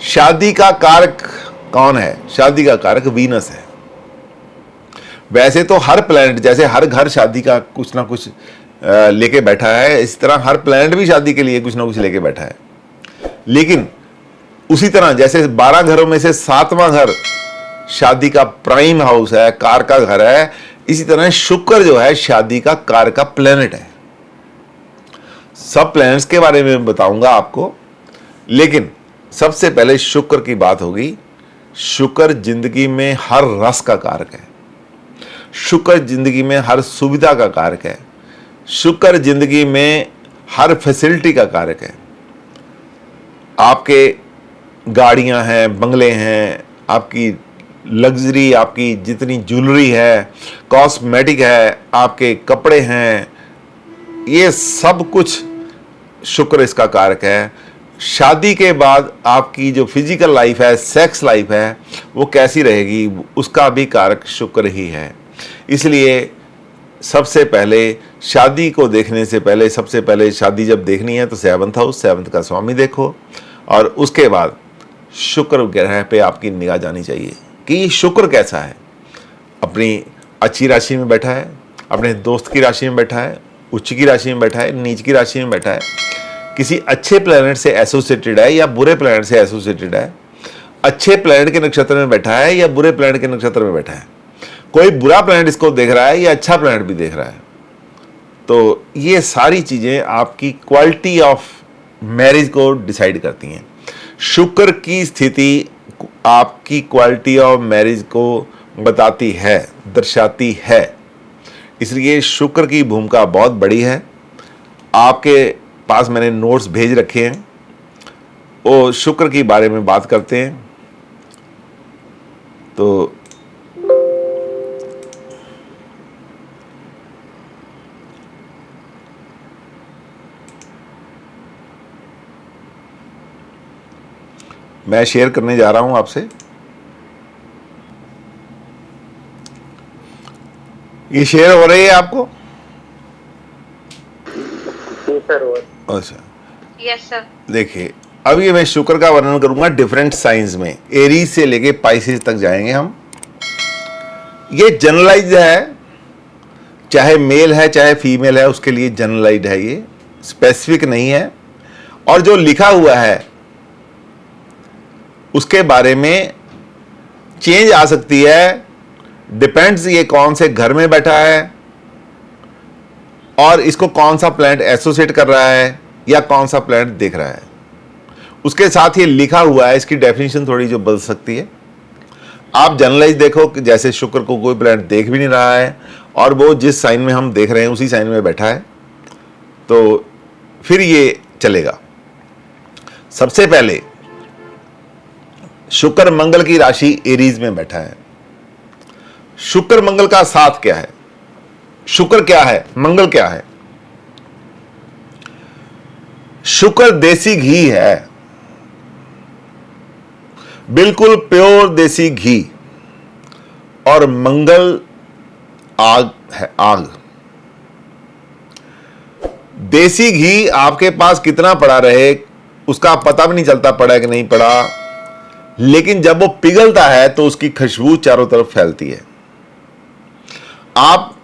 शादी का कारक कौन है? शादी का कारक वीनस है। वैसे तो हर प्लैनेट, जैसे हर घर शादी का कुछ ना कुछ लेके बैठा है, इस तरह हर प्लैनेट भी शादी के लिए कुछ ना कुछ लेके बैठा है। लेकिन उसी तरह जैसे 12 घरों में से 7वां घर शादी का प्राइम हाउस है, कार का घर है, इसी तरह शुक्र जो है शादी का कार का प्लैनेट है। सब प्लैनेट्स के बारे में बताऊंगा आपको, लेकिन सबसे पहले शुक्र की बात होगी। शुक्र जिंदगी में हर रस का कारक है। शुक्र जिंदगी में हर सुविधा का कारक है। शुक्र जिंदगी में हर फैसिलिटी का कारक है। आपके गाड़ियां हैं, बंगले हैं, आपकी लग्जरी, आपकी जितनी ज्वेलरी है, कॉस्मेटिक है, आपके कपड़े हैं, ये सब कुछ शुक्र इसका कारक है। शादी के बाद आपकी जो फिजिकल लाइफ है, सेक्स लाइफ है, वो कैसी रहेगी, उसका भी कारक शुक्र ही है। इसलिए सबसे पहले शादी को देखने से पहले, सबसे पहले शादी जब देखनी है तो 7th हाउस, 7th का स्वामी देखो, और उसके बाद शुक्र ग्रह पे आपकी निगाह जानी चाहिए कि शुक्र कैसा है। अपनी अच्छी राशि में बैठा है, अपने दोस्त की राशि में बैठा है, उच्च की राशि में बैठा है, नीच की राशि में बैठा है, किसी अच्छे प्लैनेट से एसोसिएटेड है या बुरे प्लैनेट से एसोसिएटेड है, अच्छे प्लैनेट के नक्षत्र में बैठा है या बुरे प्लैनेट के नक्षत्र में बैठा है, कोई बुरा प्लैनेट इसको देख रहा है या अच्छा प्लैनेट भी देख रहा है। तो ये सारी चीजें आपकी क्वालिटी ऑफ मैरिज को डिसाइड करती हैं। शुक्र की स्थिति आपकी क्वालिटी ऑफ मैरिज को बताती है, दर्शाती है। इसलिए शुक्र की भूमिका बहुत बड़ी है। आपके पास मैंने नोट्स भेज रखे हैं, वो शुक्र के बारे में बात करते हैं। तो मैं शेयर करने जा रहा हूं आपसे। ये शेयर हो रही है आपको? अच्छा, यस सर। देखिए, अब ये मैं शुक्र का वर्णन करूंगा डिफरेंट साइंस में। एरीज से लेके पाइसेस तक जाएंगे हम। ये जनरलाइज्ड है, चाहे मेल है चाहे फीमेल है, उसके लिए जनरलाइज्ड है, ये स्पेसिफिक नहीं है। और जो लिखा हुआ है उसके बारे में चेंज आ सकती है, डिपेंड्स ये कौन से घर में बैठा है और इसको कौन सा प्लैनेट एसोसिएट कर रहा है या कौन सा प्लैनेट देख रहा है। उसके साथ ये लिखा हुआ है, इसकी डेफिनेशन थोड़ी जो बदल सकती है। आप जनरलाइज देखो कि जैसे शुक्र को कोई प्लैनेट देख भी नहीं रहा है और वो जिस साइन में हम देख रहे हैं उसी साइन में बैठा है, तो फिर ये चलेगा। सबसे पहले शुक्र मंगल की राशि एरीज में बैठा है। शुक्र मंगल का साथ क्या है? शुक्र क्या है, मंगल क्या है? शुक्र देसी घी है, बिल्कुल प्योर देसी घी, और मंगल आग है, आग। देसी घी आपके पास कितना पड़ा रहे उसका पता भी नहीं चलता पड़ा कि नहीं पड़ा, लेकिन जब वो पिघलता है तो उसकी खुशबू चारों तरफ फैलती है। आप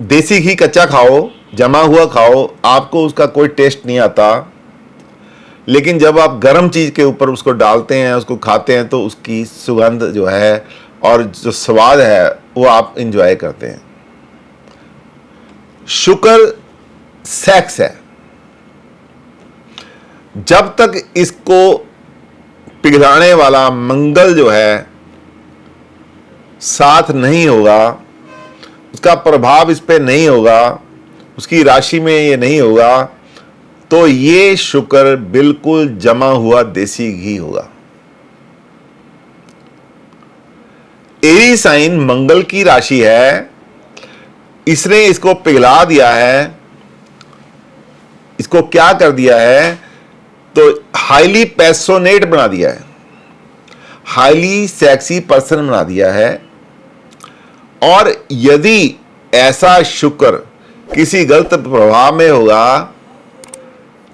देसी घी कच्चा खाओ, जमा हुआ खाओ, आपको उसका कोई टेस्ट नहीं आता, लेकिन जब आप गर्म चीज के ऊपर उसको डालते हैं, उसको खाते हैं, तो उसकी सुगंध जो है और जो स्वाद है वो आप इंजॉय करते हैं। शुक्र सेक्स है। जब तक इसको पिघलाने वाला मंगल जो है साथ नहीं होगा, उसका प्रभाव इस पे नहीं होगा, उसकी राशि में ये नहीं होगा, तो ये शुक्र बिल्कुल जमा हुआ देसी घी होगा। एरी साइन मंगल की राशि है, इसने इसको पिघला दिया है। इसको क्या कर दिया है? तो हाईली पैशनेट बना दिया है, हाईली सेक्सी पर्सन बना दिया है। और यदि ऐसा शुक्र किसी गलत प्रभाव में होगा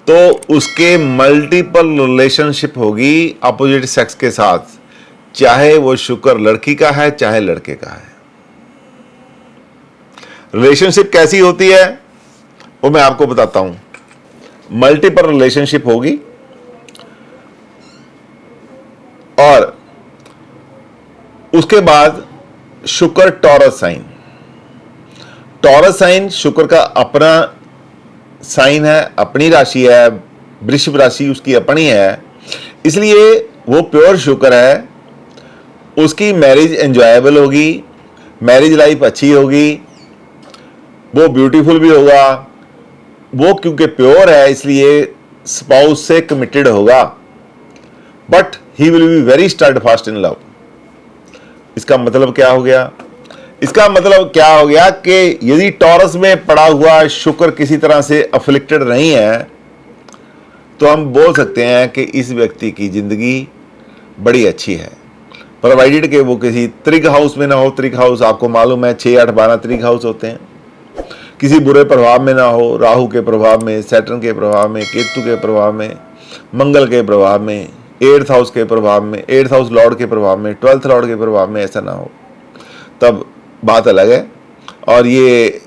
तो उसके मल्टीपल रिलेशनशिप होगी अपोजिट सेक्स के साथ, चाहे वो शुक्र लड़की का है चाहे लड़के का है। रिलेशनशिप कैसी होती है वो मैं आपको बताता हूं। मल्टीपल रिलेशनशिप होगी और उसके बाद शुक्र टॉरस साइन। टॉरस साइन शुक्र का अपना साइन है, अपनी राशि है, वृषभ राशि उसकी अपनी है, इसलिए वो प्योर शुक्र है। उसकी मैरिज एंजॉयबल होगी, मैरिज लाइफ अच्छी होगी, वो ब्यूटीफुल भी होगा। वो क्योंकि प्योर है इसलिए स्पाउस से कमिटेड होगा, but he will be very steadfast in love. इसका मतलब क्या हो गया? इसका मतलब क्या हो गया कि यदि टॉरस में पड़ा हुआ शुक्र किसी तरह से अफ्लिक्टेड नहीं है तो हम बोल सकते हैं कि इस व्यक्ति की जिंदगी बड़ी अच्छी है, प्रोवाइडेड कि वो किसी त्रिक हाउस में ना हो। त्रिक हाउस आपको मालूम है 6, 8, 12 त्रिक हाउस होते हैं। किसी बुरे प्रभाव में ना हो, राहु के प्रभाव में, सैटर्न के प्रभाव में, केतु के प्रभाव में, मंगल के प्रभाव में, 8th हाउस के प्रभाव में, 8th हाउस लॉर्ड के प्रभाव में, 12th लॉर्ड के प्रभाव में, ऐसा ना हो, तब बात अलग है। और ये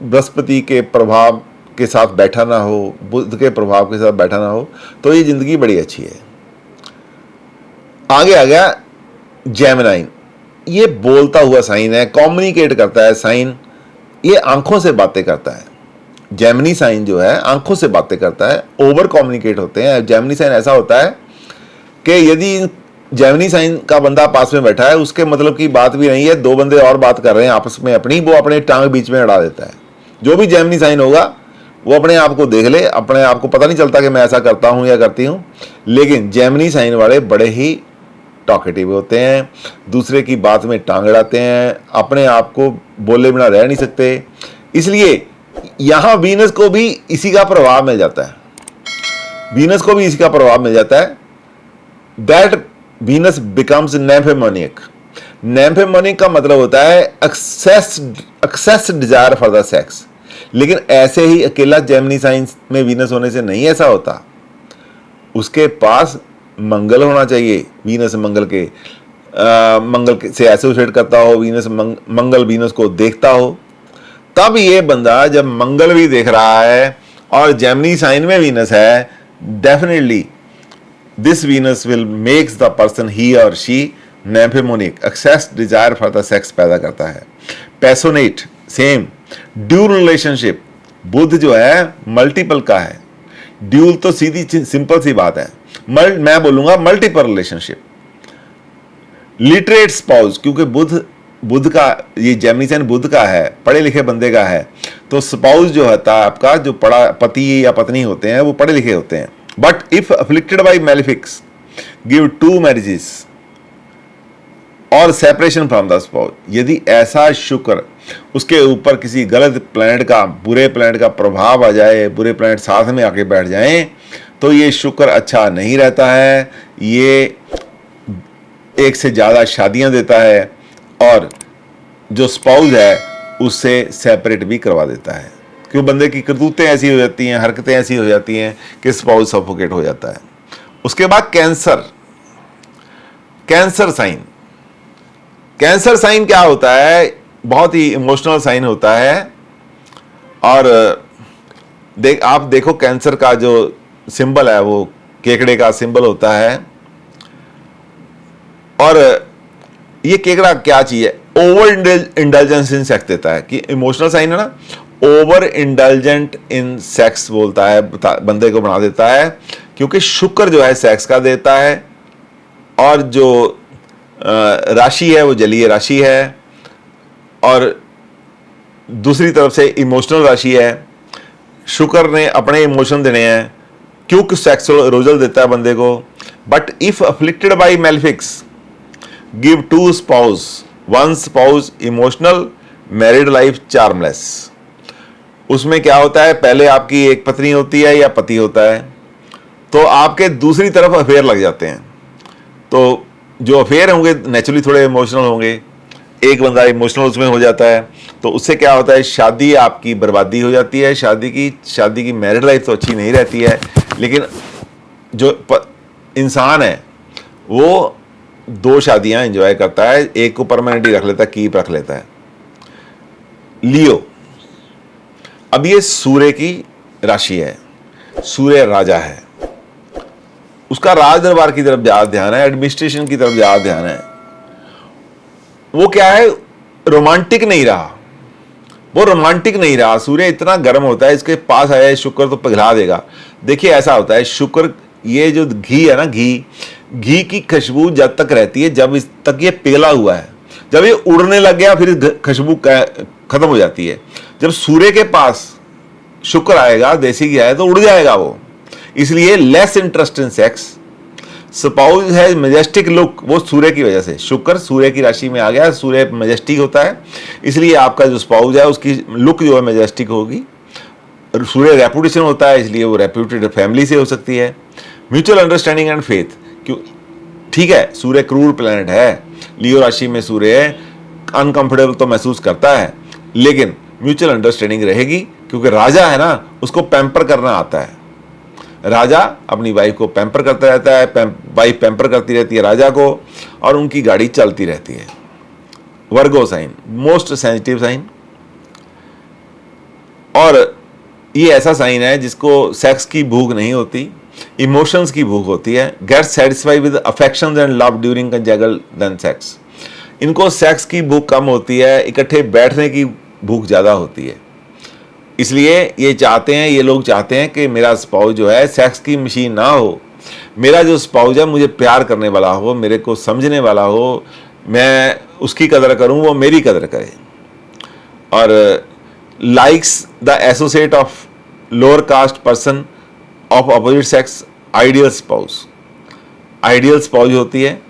बृहस्पति के प्रभाव के साथ बैठा ना हो, बुध के प्रभाव के साथ बैठा ना हो, तो ये जिंदगी बड़ी अच्छी है। आगे आ गया जेमिनाइन। ये बोलता हुआ साइन है, कम्युनिकेट करता है साइन, ये आंखों से बातें करता है। जेमिनी साइन जो है आंखों से बातें करता है, ओवर कम्युनिकेट होते हैं। जेमिनी साइन ऐसा होता है कि यदि जेमिनी साइन का बंदा पास में बैठा है, उसके मतलब की बात भी नहीं है, दो बंदे और बात कर रहे हैं आपस में अपनी, वो अपने टांग बीच में अड़ा देता है। जो भी जेमिनी साइन होगा वो अपने आप को देख ले, अपने आप को पता नहीं चलता कि मैं ऐसा करता हूं या करती हूं। लेकिन जेमिनी साइन वाले बड़े ही टॉकेटिव होते हैं, दूसरे की बात में टांग अड़ाते हैं, अपने आप को बोले बिना रह नहीं सकते। इसलिए यहां वीनस को भी इसी का प्रभाव मिल जाता है, वीनस को भी इसी का प्रभाव मिल जाता है। That Venus becomes nymphomaniac. Nymphomaniac का मतलब होता है excess desire for the sex. लेकिन ऐसे ही अकेला जेमिनी साइन में वीनस होने से नहीं ऐसा होता, उसके पास मंगल होना चाहिए। वीनस मंगल से एसोसिएट करता हो, वीनस मंगल वीनस को देखता हो, तब ये बंदा जब मंगल भी देख रहा है और जेमिनी साइन में वीनस है, definitely this Venus will makes the person he और she nymphomaniac, excess desire for the sex पैदा करता है। Passionate same. Dual relationship, Budh जो है मल्टीपल का है। ड्यूल तो सीधी सिंपल सी बात है, मैं बोलूंगा मल्टीपल रिलेशनशिप। लिटरेट स्पाउस, क्योंकि बुध का ये जेमिनी साइन बुध का है, पढ़े लिखे बंदे का है, तो स्पाउस जो होता है आपका, जो पढ़ा पति या पत्नी होते हैं वो पढ़े लिखे होते हैं। But if afflicted by malefics give 2 marriages और सेपरेशन फ्रॉम द स्पाउस। यदि ऐसा शुक्र उसके ऊपर किसी गलत प्लैनेट का, बुरे प्लैनेट का प्रभाव आ जाए, बुरे प्लैनेट साथ में आके बैठ जाएं, तो ये शुक्र अच्छा नहीं रहता है। ये एक से ज़्यादा शादियां देता है और जो स्पाउस है उससे सेपरेट भी करवा देता है। क्यों? बंदे की करतूतें ऐसी हो जाती हैं, हरकतें ऐसी हो जाती हैं कि स्पाउस सफोकेट हो जाता है। उसके बाद cancer. Cancer sign. Cancer sign क्या होता है? बहुत ही इमोशनल साइन होता है। और आप देखो कैंसर का जो सिंबल है वो केकड़े का सिंबल होता है। और ये केकड़ा क्या चीज है? ओवर इंडल्जेंस इन सेक्स देता है। कि इमोशनल साइन है ना, ओवर इंडल्जेंट इन सेक्स बोलता है, बंदे को बना देता है, क्योंकि शुक्र जो है सेक्स का देता है और जो राशि है वो जलीय राशि है और दूसरी तरफ से इमोशनल राशि है। शुक्र ने अपने इमोशन देने हैं, क्योंकि सेक्सुअल अरोजल देता है बंदे को। But if afflicted by malefics give 2 spouse, 1 spouse emotional, married life charmless. उसमें क्या होता है? पहले आपकी एक पत्नी होती है या पति होता है, तो आपके दूसरी तरफ अफेयर लग जाते हैं। तो जो अफेयर होंगे नेचुरली थोड़े इमोशनल होंगे, एक बंदा इमोशनल उसमें हो जाता है, तो उससे क्या होता है, शादी आपकी बर्बादी हो जाती है। शादी की मैरिड लाइफ तो अच्छी नहीं रहती है, लेकिन जो इंसान है वो 2 शादियां एंजॉय करता है, एक को परमानेंटली रख लेता है, कीप रख लेता है। लियो, अब ये सूर्य की राशि है, सूर्य राजा है, उसका राज दरबार की तरफ ज्यादा ध्यान है, एडमिनिस्ट्रेशन की तरफ ज्यादा ध्यान है। वो क्या है, रोमांटिक नहीं रहा, वो रोमांटिक नहीं रहा। सूर्य इतना गर्म होता है, इसके पास आया शुक्र तो पिघला देगा। देखिए ऐसा होता है, शुक्र, ये जो घी है ना, घी की खुशबू जब तक रहती है, जब इस तक ये पिघला हुआ है, जब ये उड़ने लग गया फिर खुशबू खत्म हो जाती है। जब सूर्य के पास शुक्र आएगा, देसी घी आए, तो उड़ जाएगा वो। इसलिए less interest in sex, spouse है मेजेस्टिक लुक, वो सूर्य की वजह से। शुक्र सूर्य की राशि में आ गया, सूर्य मेजेस्टिक होता है, इसलिए आपका जो स्पाउस है उसकी लुक जो है मेजेस्टिक होगी। सूर्य रेपुटेशन होता है, इसलिए वो रेप्यूटेड फैमिली से हो सकती है। म्यूचुअल अंडरस्टैंडिंग एंड फेथ, क्यों, ठीक है सूर्य क्रूर प्लैनेट है, लियो राशि में सूर्य अनकंफर्टेबल तो महसूस करता है, लेकिन म्यूचुअल अंडरस्टैंडिंग रहेगी, क्योंकि राजा है ना, उसको पैम्पर करना आता है। राजा अपनी वाइफ को पैम्पर करता रहता है, वाइफ पैम्पर करती रहती है राजा को, और उनकी गाड़ी चलती रहती है। वर्गो साइन, मोस्ट सेंसिटिव साइन, और ये ऐसा साइन है जिसको सेक्स की भूख नहीं होती, इमोशंस की भूख होती है। Get satisfied with affections and love during conjugal then sex. इनको सेक्स की भूख कम होती है, इकट्ठे बैठने की भूख ज़्यादा होती है। इसलिए ये लोग चाहते हैं कि मेरा स्पाउस जो है सेक्स की मशीन ना हो, मेरा जो स्पाउस है मुझे प्यार करने वाला हो, मेरे को समझने वाला हो, मैं उसकी कदर करूं, वो मेरी कदर करे। और likes the associate of lower caste person of opposite sex ideal spouse. Ideal spouse होती है,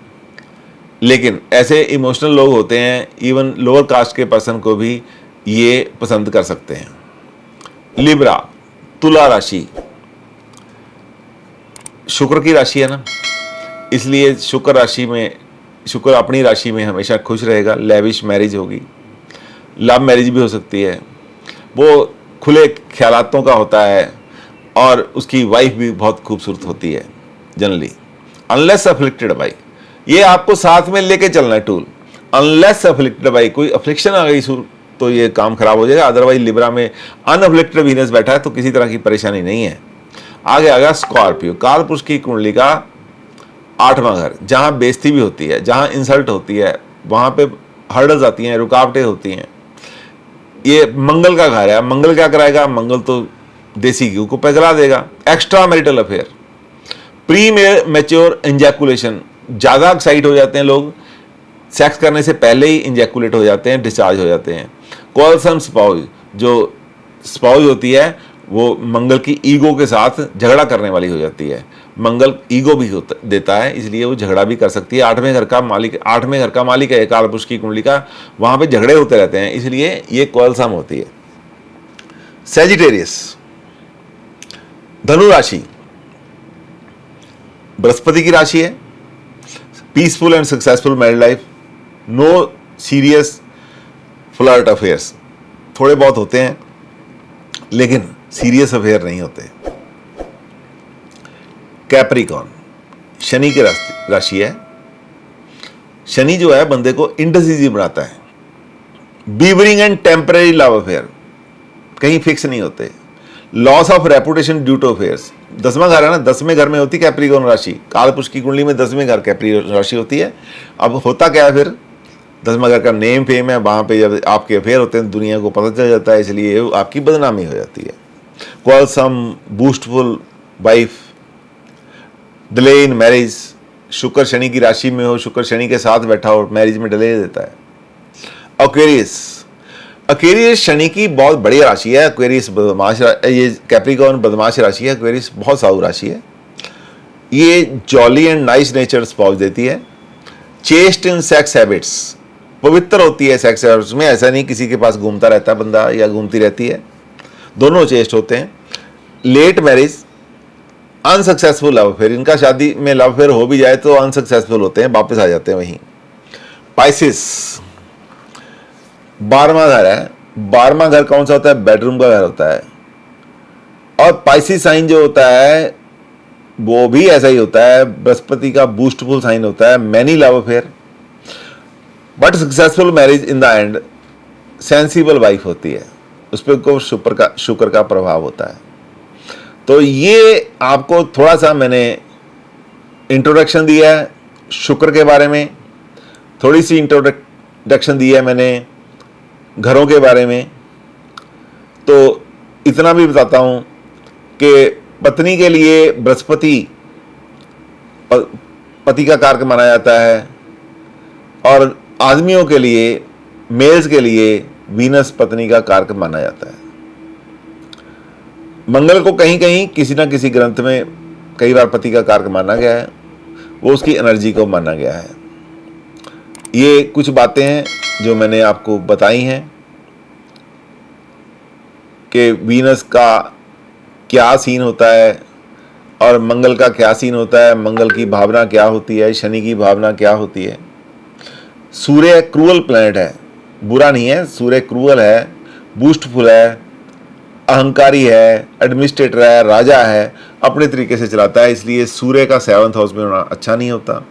लेकिन ऐसे इमोशनल लोग होते हैं, इवन लोअर कास्ट के पर्सन को भी ये पसंद कर सकते हैं। लिब्रा, तुला राशि, शुक्र की राशि है ना, इसलिए शुक्र अपनी राशि में हमेशा खुश रहेगा। लेविश मैरिज होगी, लव मैरिज भी हो सकती है, वो खुले ख्यालातों का होता है, और उसकी वाइफ भी बहुत खूबसूरत होती है जनरली। अनलेस अफ्लिक्टेड बाई, ये आपको साथ में लेके चलना है टूल। अनलेस अफ्लिक्टेड बाई, कोई अफ्लिक्शन आ गई तो ये काम खराब हो जाएगा। अदरवाइज लिब्रा में अनअफ्लिक्टेड वीनस बैठा है तो किसी तरह की परेशानी नहीं है। आगे आ गया स्कॉर्पियो, कालपुरुष की कुंडली का 8वां घर, जहां बेइज्जती भी होती है, जहां इंसल्ट होती है, वहां पे हर्डल्स आती हैं, रुकावटें होती हैं। ये मंगल का घर है। मंगल क्या कराएगा, मंगल तो देसी घी को पिघला देगा। Extra marital affair, pre mature ejaculation, ज़्यादा एक्साइट हो जाते हैं लोग, सेक्स करने से पहले ही इंजैकुलेट हो जाते हैं, डिस्चार्ज हो जाते हैं। क्वालसम स्पाउस, जो स्पाउस होती है वो मंगल की ईगो के साथ झगड़ा करने वाली हो जाती है। मंगल ईगो भी देता है, इसलिए वो झगड़ा भी कर सकती है। 8वें घर का मालिक है कालपुरुष की कुंडली का, वहां पे झगड़े होते रहते हैं, इसलिए ये क्वालसम होती है। सैजिटेरियस, धनु राशि, बृहस्पति की राशि है। Peaceful and successful married life, no serious flirt affairs, थोड़े बहुत होते हैं लेकिन सीरियस अफेयर नहीं होते। कैप्रिकॉर्न, शनि की राशि है। शनि जो है बंदे को इंडिसिजिव बनाता है। Wavering and temporary love affair, कहीं फिक्स नहीं होते। Loss of reputation due to affairs, 10वां घर है ना, 10वें घर में होती कैप्रिकॉर्न राशि। कालपुरुष की कुंडली में 10वें घर कैप्रिकॉर्न राशि होती है। अब होता क्या है फिर, 10वां घर का नेम फेम है, वहां पे जब आपके अफेयर होते हैं दुनिया को पता चल जाता है, इसलिए आपकी बदनामी हो जाती है। Quarrelsome, boastful wife, delay in marriage, Shukra Shani की राशि में हो, शुक्र शनि के साथ बैठा हो, मैरिज में डिले देता है। एक्वेरियस शनि की बहुत बड़ी राशि है। एक्वेरियस बदमाश, ये कैप्रिकॉर्न बदमाश राशि है। एक्वेरियस बहुत साऊ राशि है। ये jolly and nice nature spouse देती है। चेस्ट इन सेक्स हैबिट्स, पवित्र होती है सेक्स हैबिट्स में। ऐसा नहीं किसी के पास घूमता रहता है बंदा या घूमती रहती है, दोनों चेस्ट होते हैं। Late marriage, unsuccessful love affair, इनका शादी में लव अफेयर हो भी जाए तो अनसक्सेसफुल होते हैं, वापस आ जाते हैं वहीं। पाइसिस, 12वां घर है। 12वां घर कौन सा होता है? बेडरूम का घर होता है। और पाइसिस साइन जो होता है वो भी ऐसा ही होता है, बृहस्पति का बूस्टफुल साइन होता है। Many love affair but successful marriage in the end, sensible wife होती है, उस पर को शुक्र का प्रभाव होता है। तो ये आपको थोड़ा सा मैंने इंट्रोडक्शन दिया है शुक्र के बारे में, थोड़ी सी इंट्रोडक्शन दी है मैंने घरों के बारे में। तो इतना भी बताता हूँ कि पत्नी के लिए बृहस्पति पति का कारक माना जाता है, और आदमियों के लिए, मेल्स के लिए वीनस पत्नी का कारक माना जाता है। मंगल को कहीं कहीं किसी ना किसी ग्रंथ में कई बार पति का कारक माना गया है, वो उसकी एनर्जी को माना गया है। ये कुछ बातें हैं जो मैंने आपको बताई हैं कि वीनस का क्या सीन होता है और मंगल का क्या सीन होता है, मंगल की भावना क्या होती है, शनि की भावना क्या होती है। सूर्य क्रूअल प्लैनेट है, बुरा नहीं है, सूर्य क्रूअल है, बूस्टफुल है, अहंकारी है, एडमिनिस्ट्रेटर है, राजा है, अपने तरीके से चलाता है, इसलिए सूर्य का 7th हाउस में होना अच्छा नहीं होता।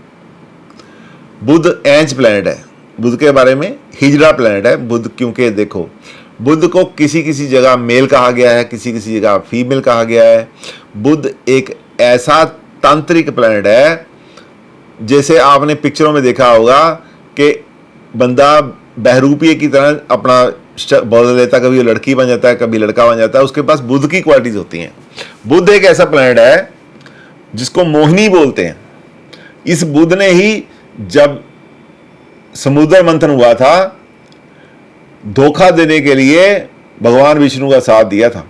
बुध एंच प्लैनेट है, बुध के बारे में हिजड़ा प्लैनेट है बुध, क्योंकि देखो बुध को किसी किसी जगह मेल कहा गया है, किसी किसी जगह फीमेल कहा गया है। बुध एक ऐसा तांत्रिक प्लैनेट है, जैसे आपने पिक्चरों में देखा होगा कि बंदा बहरूपिये की तरह अपना बदल लेता, कभी वो लड़की बन जाता है, कभी लड़का बन जाता है, उसके पास बुध की क्वालिटीज होती हैं। बुध एक ऐसा प्लैनेट है जिसको मोहिनी बोलते हैं। इस बुध ने ही जब समुद्र मंथन हुआ था, धोखा देने के लिए भगवान विष्णु का साथ दिया था,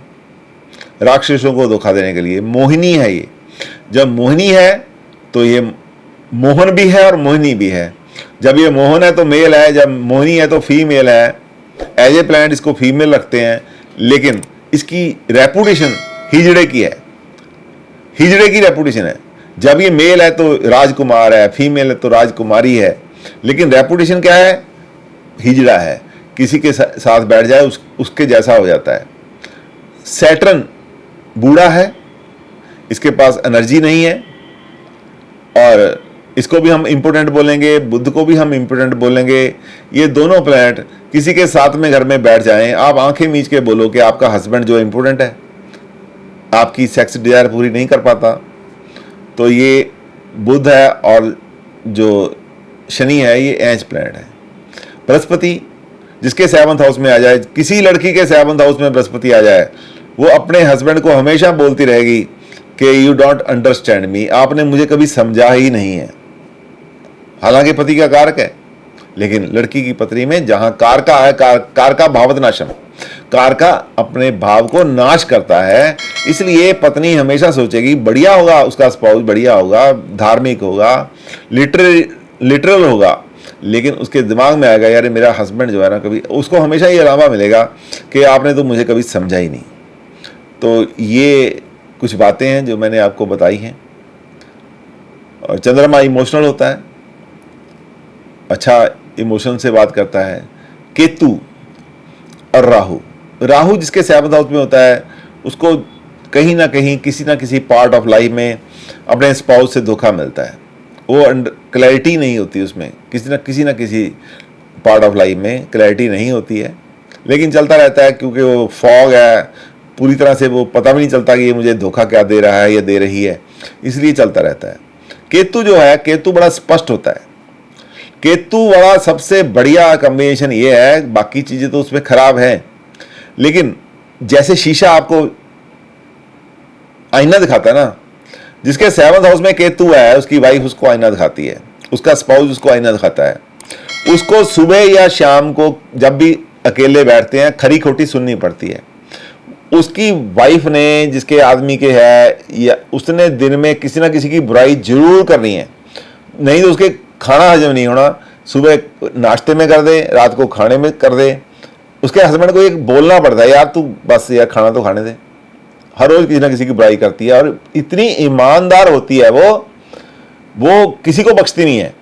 राक्षसों को धोखा देने के लिए। मोहिनी है ये। जब मोहिनी है तो ये मोहन भी है और मोहिनी भी है। जब ये मोहन है तो मेल है, जब मोहिनी है तो फीमेल है। एज ए प्लैनेट इसको फीमेल रखते हैं, लेकिन इसकी रेपुटेशन हिजड़े की है, हिजड़े की रेपुटेशन है। जब ये मेल है तो राजकुमार है, फीमेल है तो राजकुमारी है, लेकिन रेपुटेशन क्या है? हिजड़ा है। किसी के साथ बैठ जाए उसके जैसा हो जाता है। सैटर्न बूढ़ा है, इसके पास एनर्जी नहीं है, और इसको भी हम इंपोर्टेंट बोलेंगे, बुध को भी हम इंपोर्टेंट बोलेंगे। ये दोनों प्लैनेट किसी के साथ में घर में बैठ जाएं, आप आंखें मीच के बोलो कि आपका हस्बैंड जो इंपोर्टेंट है, आपकी सेक्स डिजायर पूरी नहीं कर पाता। तो ये बुध है, और जो शनि है ये एंच प्लैनेट है। बृहस्पति जिसके 7th हाउस में आ जाए, किसी लड़की के 7th हाउस में बृहस्पति आ जाए, वो अपने हस्बैंड को हमेशा बोलती रहेगी कि यू डोंट अंडरस्टैंड मी, आपने मुझे कभी समझा ही नहीं है। हालांकि पति का कारक है, लेकिन लड़की की पत्नी में जहां कारका है, कारका भावनाशम, कारका अपने भाव को नाश करता है, इसलिए पत्नी हमेशा सोचेगी बढ़िया होगा, उसका स्पाउस बढ़िया होगा, धार्मिक होगा, लिटरल होगा, लेकिन उसके दिमाग में आएगा यार मेरा हस्बैंड जो है ना, कभी उसको हमेशा ये अलावा मिलेगा कि आपने तो मुझे कभी समझा ही नहीं। तो ये कुछ बातें हैं जो मैंने आपको बताई हैं। और चंद्रमा इमोशनल होता है, अच्छा इमोशन से बात करता है। केतु और राहु, राहु जिसके 7th हाउस में होता है, उसको कहीं ना कहीं किसी ना किसी पार्ट ऑफ लाइफ में अपने स्पाउस से धोखा मिलता है। वो क्लैरिटी नहीं होती उसमें, किसी ना किसी पार्ट ऑफ लाइफ में क्लैरिटी नहीं होती है, लेकिन चलता रहता है, क्योंकि वो फॉग है, पूरी तरह से वो पता भी नहीं चलता कि ये मुझे धोखा क्या दे रहा है या दे रही है, इसलिए चलता रहता है। केतु जो है, केतु बड़ा स्पष्ट होता है। केतु वाला सबसे बढ़िया कॉम्बिनेशन ये है, बाकी चीज़ें तो उसमें खराब हैं, लेकिन जैसे शीशा आपको आईना दिखाता है ना, जिसके 7th हाउस में केतु है, उसकी वाइफ उसको आईना दिखाती है, उसका स्पाउस उसको आईना दिखाता है। उसको सुबह या शाम को जब भी अकेले बैठते हैं, खरी खोटी सुननी पड़ती है। उसकी वाइफ ने, जिसके आदमी के है, या उसने दिन में किसी ना किसी की बुराई जरूर करनी है, नहीं तो उसके खाना हजम नहीं होना। सुबह नाश्ते में कर दे, रात को खाने में कर दे, उसके हस्बैंड को एक बोलना पड़ता है, यार तू बस यार खाना तो खाने दे। हर रोज किसी ना किसी की बुराई करती है, और इतनी ईमानदार होती है वो किसी को बख्शती नहीं है।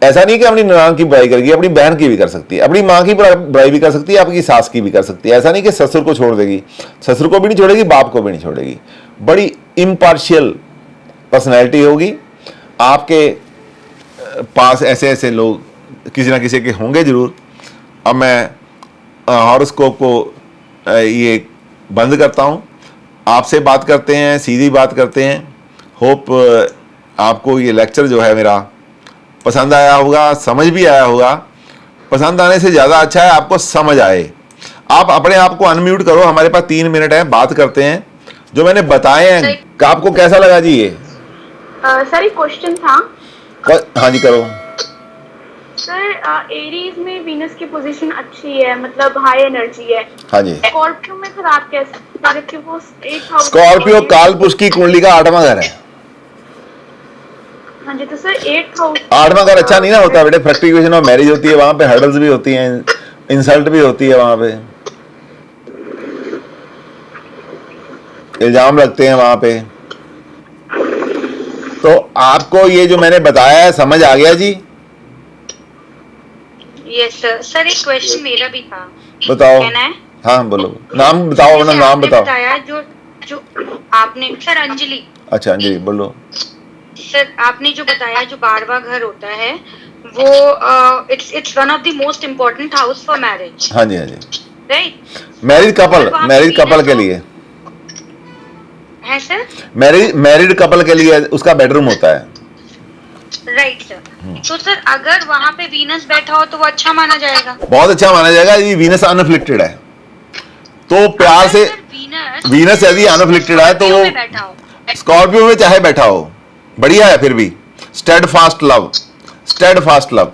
ऐसा नहीं कि अपनी ननान की बुराई करेगी, अपनी बहन की भी कर सकती है, अपनी माँ की बुराई भी कर सकती है, आपकी सास की भी कर सकती है। ऐसा नहीं कि ससुर को छोड़ देगी, ससुर को भी नहीं छोड़ेगी, बाप को भी नहीं छोड़ेगी। बड़ी इम्पार्शियल पर्सनैलिटी होगी। आपके पास ऐसे ऐसे लोग किसी ना किसी के होंगे जरूर। अब मैं हॉरोस्कोप को ये बंद करता हूँ, आपसे बात करते हैं, सीधी बात करते हैं। होप आपको ये लेक्चर जो है मेरा पसंद आया होगा, समझ भी आया होगा। पसंद आने से ज़्यादा अच्छा है आपको समझ आए। आप अपने आप को अनम्यूट करो, हमारे पास 3 मिनट है, बात करते हैं। जो मैंने बताए हैं आपको कैसा लगा जी ये? सर एक क्वेश्चन था। हाँ जी करो। सर एरीज में वीनस की पोजीशन अच्छी है, मतलब हाई एनर्जी है। हाँ जी। स्कॉर्पियो में सर आप कैसे बता रहे थे वो 8 हाउस? स्कॉर्पियो कालपुरुष की कुंडली का 8वां घर है। हाँ जी, तो सर 8 हाउस 8वां घर अच्छा नहीं ना होता बेटे। फ्रक्टिवेशन ऑफ मैरिज होती है, वहां पे हर्डल्स भी होती हैं, इंसल्ट भी होती है, वहां पे इल्जाम लगते हैं वहां पे। तो आपको ये जो मैंने बताया है समझ आ गया जी? Yes sir. सर एक क्वेश्चन मेरा भी था। बताओ। कहना है? हाँ बोलो, नाम बताओ अपना, नाम बताओ। बताया जो जो आपने सर अंजलि। अच्छा अंजलि बोलो। सर आपने जो बताया जो 12वां घर होता है वो it's one of the most important house for marriage. हाँ जी हाँ जी, राइट। मैरिड कपल के लिए है सर। मैरिड कपल के लिए उसका बेडरूम होता है। Right sir. तो सर अगर वहां पे वीनस बैठा हो तो वो अच्छा माना जाएगा? बहुत अच्छा माना जाएगा। ये वीनस अनअफ्लिक्टेड है तो प्यार से, वीनस यदि अनअफ्लिक्टेड है तो वो स्कॉर्पियो में चाहे बैठा हो बढ़िया है, फिर भी स्टेड फास्ट लव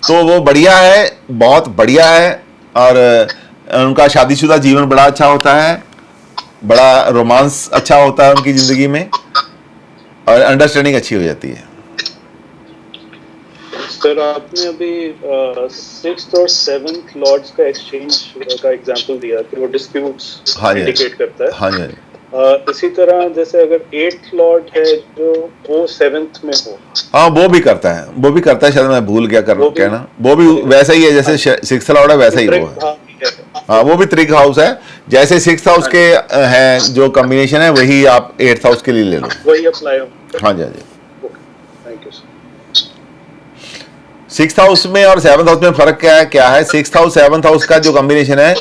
तो वो बढ़िया है, बहुत बढ़िया है। और उनका शादीशुदा जीवन बड़ा अच्छा होता है, बड़ा रोमांस अच्छा होता है उनकी जिंदगी में, और अंडरस्टैंडिंग अच्छी हो जाती है। सर आपने अभी 6th और 7th लॉर्ड्स का एक्सचेंज का एग्जांपल दिया कि वो डिस्प्यूट्स इंडिकेट करता है। हाँ जी। इसी तरह जैसे अगर 8th लॉर्ड है जो वो 7th में हो, हाँ वो भी करता है, शायद मैं भूल गया कहना। वो भी वैसा ही है जैसे 6th लॉर्ड है, वैसा ही वो है। हाँ वो भी त्रिक हाउस है, जैसे 6th हाउस के हैं जो कॉम्बिनेशन है वही आप 8th हाउस के लिए ले लो, वही अप्लाई हो। हाँ जी हाँ जी। Thank you sir. 6th house में और 7th हाउस में फर्क क्या है? 6th हाउस 7th हाउस का जो कॉम्बिनेशन है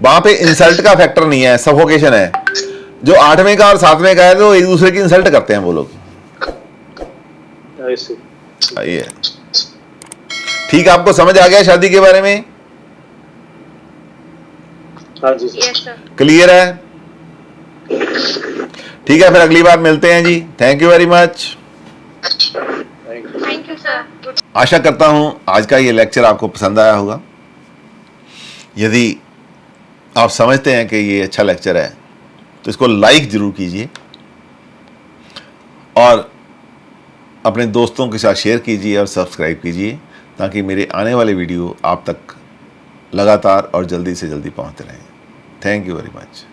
वहां पे इंसल्ट का फैक्टर नहीं है, सफोकेशन है। जो 8वें का और 7वें का है तो एक दूसरे की इंसल्ट करते हैं वो लोग। ये ठीक, आपको समझ आ गया शादी के बारे में? हाँ जी सर। क्लियर है? ठीक है, फिर अगली बार मिलते हैं जी। Thank you very much. Thank you sir. आशा करता हूं आज का ये लेक्चर आपको पसंद आया होगा। यदि आप समझते हैं कि ये अच्छा लेक्चर है तो इसको लाइक ज़रूर कीजिए और अपने दोस्तों के साथ शेयर कीजिए और सब्सक्राइब कीजिए, ताकि मेरे आने वाले वीडियो आप तक लगातार और जल्दी से जल्दी पहुंचते रहें। Thank you very much.